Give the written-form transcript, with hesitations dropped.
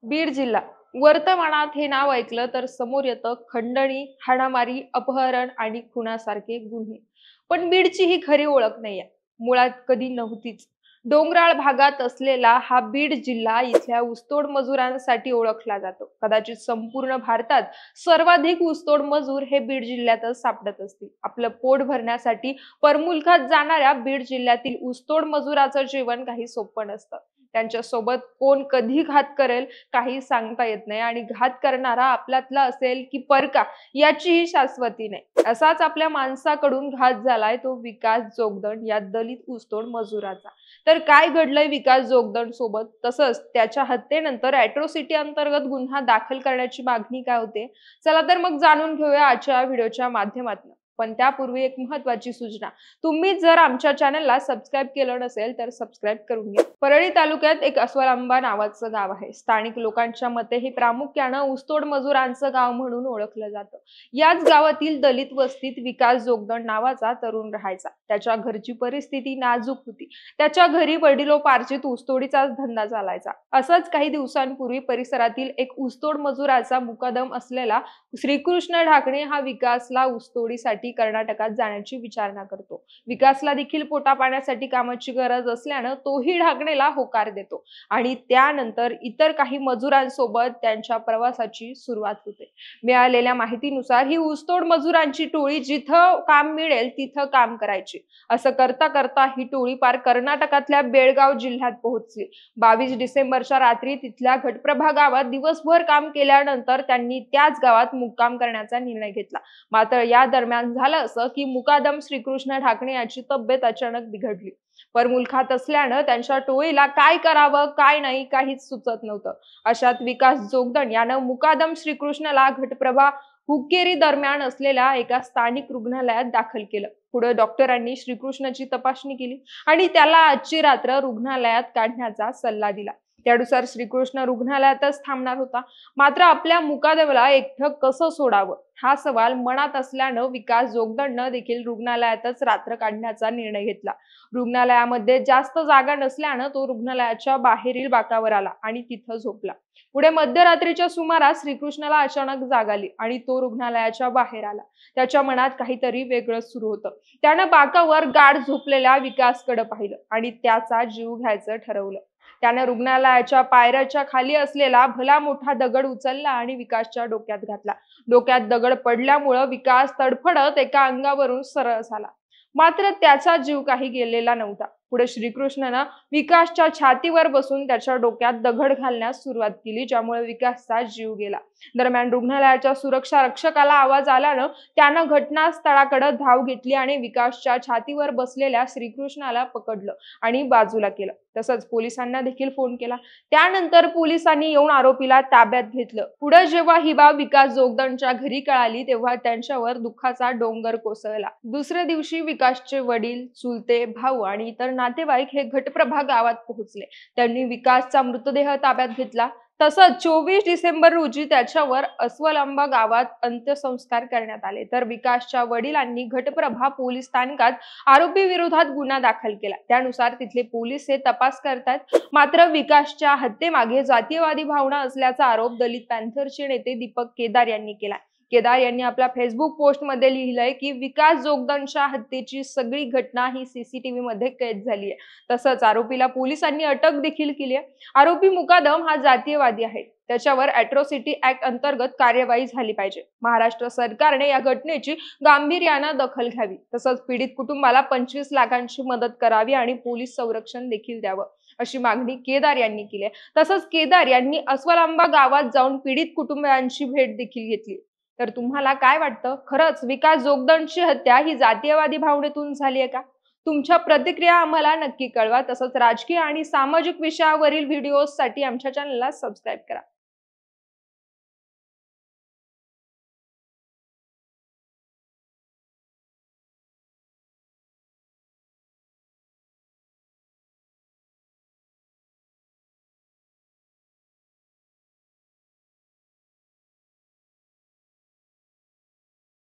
बीड जिल्हा वर्तमानात हे नाव ऐकलं तर समोर येतं खंडणी, हाणामारी, अपहरण आणि खुनासारखे गुन्हे. पण बीडची ही खरी ओळख नाहीये, मुळात कधी नव्हतीच. डोंगराळ भागात असलेला हा बीड जिल्हा इथल्या ऊसतोड मजुरांसाठी ओळखला जातो. कदाचित संपूर्ण भारतात सर्वाधिक ऊसतोड मजूर हे बीड जिल्ह्यातच सापडत असतील. आपलं पोट भरण्यासाठी परमुलकात जाणाऱ्या बीड जिल्ह्यातील ऊसतोड मजुराचं जीवन काही सोपं नसतं. त्यांच्यासोबत कोण कधी घात करेल काही सांगता येत नाही आणि घात करणारा आपल्यातला असेल की परका याचीही शाश्वती नाही. असाच आपल्या माणसाकडून घात झालाय तो विकास जोगदंड या दलित ऊसतोड मजुराचा. तर काय घडलंय विकास जोगदंड सोबत, तसंच त्याच्या हत्येनंतर अॅट्रॉसिटी अंतर्गत गुन्हा दाखल करण्याची मागणी काय होते, चला तर मग जाणून घेऊया आजच्या व्हिडिओच्या माध्यमातून. पण त्यापूर्वी एक महत्त्वाची सूचना, तुम्ही जर आमच्या चॅनलला सबस्क्राईब केलं नसेल तर सबस्क्राईब करून घ्या. परळी तालुक्यात एक अस्वलांबा नावाचं गाव आहे. स्थानिक लोकांच्या मते हे प्रामुख्यानं ऊसतोड मजुरांचं गाव म्हणून ओळखलं जातं. याच गावातील दलित वस्तीत विकास जोगदंड नावाचा तरुण राहायचा. त्याच्या घरची परिस्थिती नाजूक होती. त्याच्या घरी वडिलोपार्जित ऊसतोडीचाच धंदा चालायचा. असंच काही दिवसांपूर्वी परिसरातील एक ऊसतोड मजुराचा मुकादम असलेला श्रीकृष्ण ढाकणे हा विकासला ऊसतोडीसाठी कर्नाटकात जाण्याची विचारणा करतो. विकासला देखील पोटा पाण्यासाठी कामाची गरज असल्यानं तोही ढाकणेला होकार देतो आणि त्यानंतर इतर काही मजुरांसोबत त्यांच्या प्रवासाची सुरुवात होते. मिळालेल्या माहितीनुसार ही ऊसतोड मजुरांची टोळी जिथं काम मिळेल तिथं काम करायची. असं करता करता ही टोळी पार कर्नाटकातल्या बेळगाव जिल्ह्यात पोहोचली. 22 डिसेंबरच्या रात्री तिथल्या घटप्रभा गावात दिवसभर काम केल्यानंतर त्यांनी त्याच गावात मुक्काम करण्याचा निर्णय घेतला. मात्र या दरम्यान झालं असं की मुकादम श्रीकृष्ण ढाकणे याची तब्येत अचानक बिघडली. परमुलखात असल्यानं त्यांच्या टोळीला काय करावं काय नाही काहीच सुचत नव्हतं. अशात विकास जोगदंड यानं मुकादम श्रीकृष्णला घटप्रभा हुक्केरी दरम्यान असलेल्या एका स्थानिक रुग्णालयात दाखल केलं. पुढे डॉक्टरांनी श्रीकृष्णाची तपासणी केली आणि त्याला आजची रात्र रुग्णालयात काढण्याचा सल्ला दिला. त्यानुसार श्रीकृष्ण रुग्णालयातच थांबणार होता. मात्र आपल्या मुकादमाला एकटं कसं सोडावं हा सवाल मनात असल्यानं विकास जोगदंडनं देखील रुग्णालयातच रात्र काढण्याचा निर्णय घेतला. रुग्णालयामध्ये जास्त जागा नसल्यानं तो रुग्णालयाच्या बाहेरील बाकावर आला आणि तिथं झोपला. पुढे मध्यरात्रीच्या सुमारास श्रीकृष्णाला अचानक जाग आली आणि तो रुग्णालयाच्या बाहेर आला. त्याच्या मनात काहीतरी वेगळंच सुरू होतं. त्यानं बाकावर गाढ झोपलेल्या विकासकडे पाहिलं आणि त्याचा जीव घ्यायचं ठरवलं. त्याने रुग्णालयाच्या पायऱ्याच्या खाली असलेला भला मोठा दगड उचलला आणि विकासच्या डोक्यात घातला. डोक्यात दगड पडल्यामुळं विकास तडफडत एका अंगावरून सरळ झाला. मात्र त्याचा जीव काही गेलेला नव्हता. पुढे श्रीकृष्णानं विकासच्या छातीवर बसून त्याच्या डोक्यात दगड घालण्यास सुरुवात केली, ज्यामुळे विकासचा जीव गेला. दरम्यान रुग्णालयाच्या सुरक्षा रक्षकाला आवाज आल्यानं त्यानं घटनास्थळाकडे धाव घेतली आणि विकासच्या छातीवर बसलेल्या श्रीकृष्णाला पकडलं आणि बाजूला केलं. तसंच पोलिसांना देखील फोन केला. त्यानंतर पोलिसांनी येऊन आरोपीला ताब्यात घेतलं. पुढे जेव्हा ही बाब विकास जोगदंडच्या घरी कळाली तेव्हा त्यांच्यावर दुःखाचा डोंगर कोसळला. दुसऱ्या दिवशी विकासचे वडील, चुलते भाऊ आणि इतर नातेवाईक हे घटप्रभा गावात पोहोचले. त्यांनी विकासचा मृतदेह ताब्यात घेतला. तसंच 24 डिसेंबर रोजी त्याच्यावर अस्वलांबा गावात अंत्यसंस्कार करण्यात आले. तर विकासच्या वडिलांनी घटप्रभा पोलीस स्थानकात आरोपी विरोधात गुन्हा दाखल केला. त्यानुसार तिथले पोलीस हे तपास करतात. मात्र विकासच्या हत्येमागे जातीयवादी भावना असल्याचा आरोप दलित पॅन्थरचे नेते दीपक केदार यांनी केला. केदार यांनी आपल्या फेसबुक पोस्टमध्ये लिहिलंय की विकास जोगदंडच्या हत्येची सगळी घटना ही सीसीटीव्ही मध्ये कैद झाली आहे. तसंच आरोपीला पोलिसांनी अटक देखील केली आहे. आरोपी मुकादम हा जातीयवादी आहे. त्याच्यावर अॅट्रॉसिटी ऍक्ट अंतर्गत कार्यवाही झाली पाहिजे. महाराष्ट्र सरकारने या घटनेची गांभीर्यानं दखल घ्यावी. तसंच पीडित कुटुंबाला 25 लाखांची मदत करावी आणि पोलीस संरक्षण देखील द्यावं अशी मागणी केदार यांनी केली आहे. तसंच केदार यांनी अस्वलांबा गावात जाऊन पीडित कुटुंबियांची भेट देखील घेतली. तर तुम्हाला काय वाटतं, खरंच विकास जोगदंडची हत्या ही जातीयवादी भावनेतून झाली आहे का? तुमच्या प्रतिक्रिया आम्हाला नक्की कळवा. तसंच राजकीय आणि सामाजिक विषयावरील व्हिडिओसाठी आमच्या चॅनलला सबस्क्राईब करा.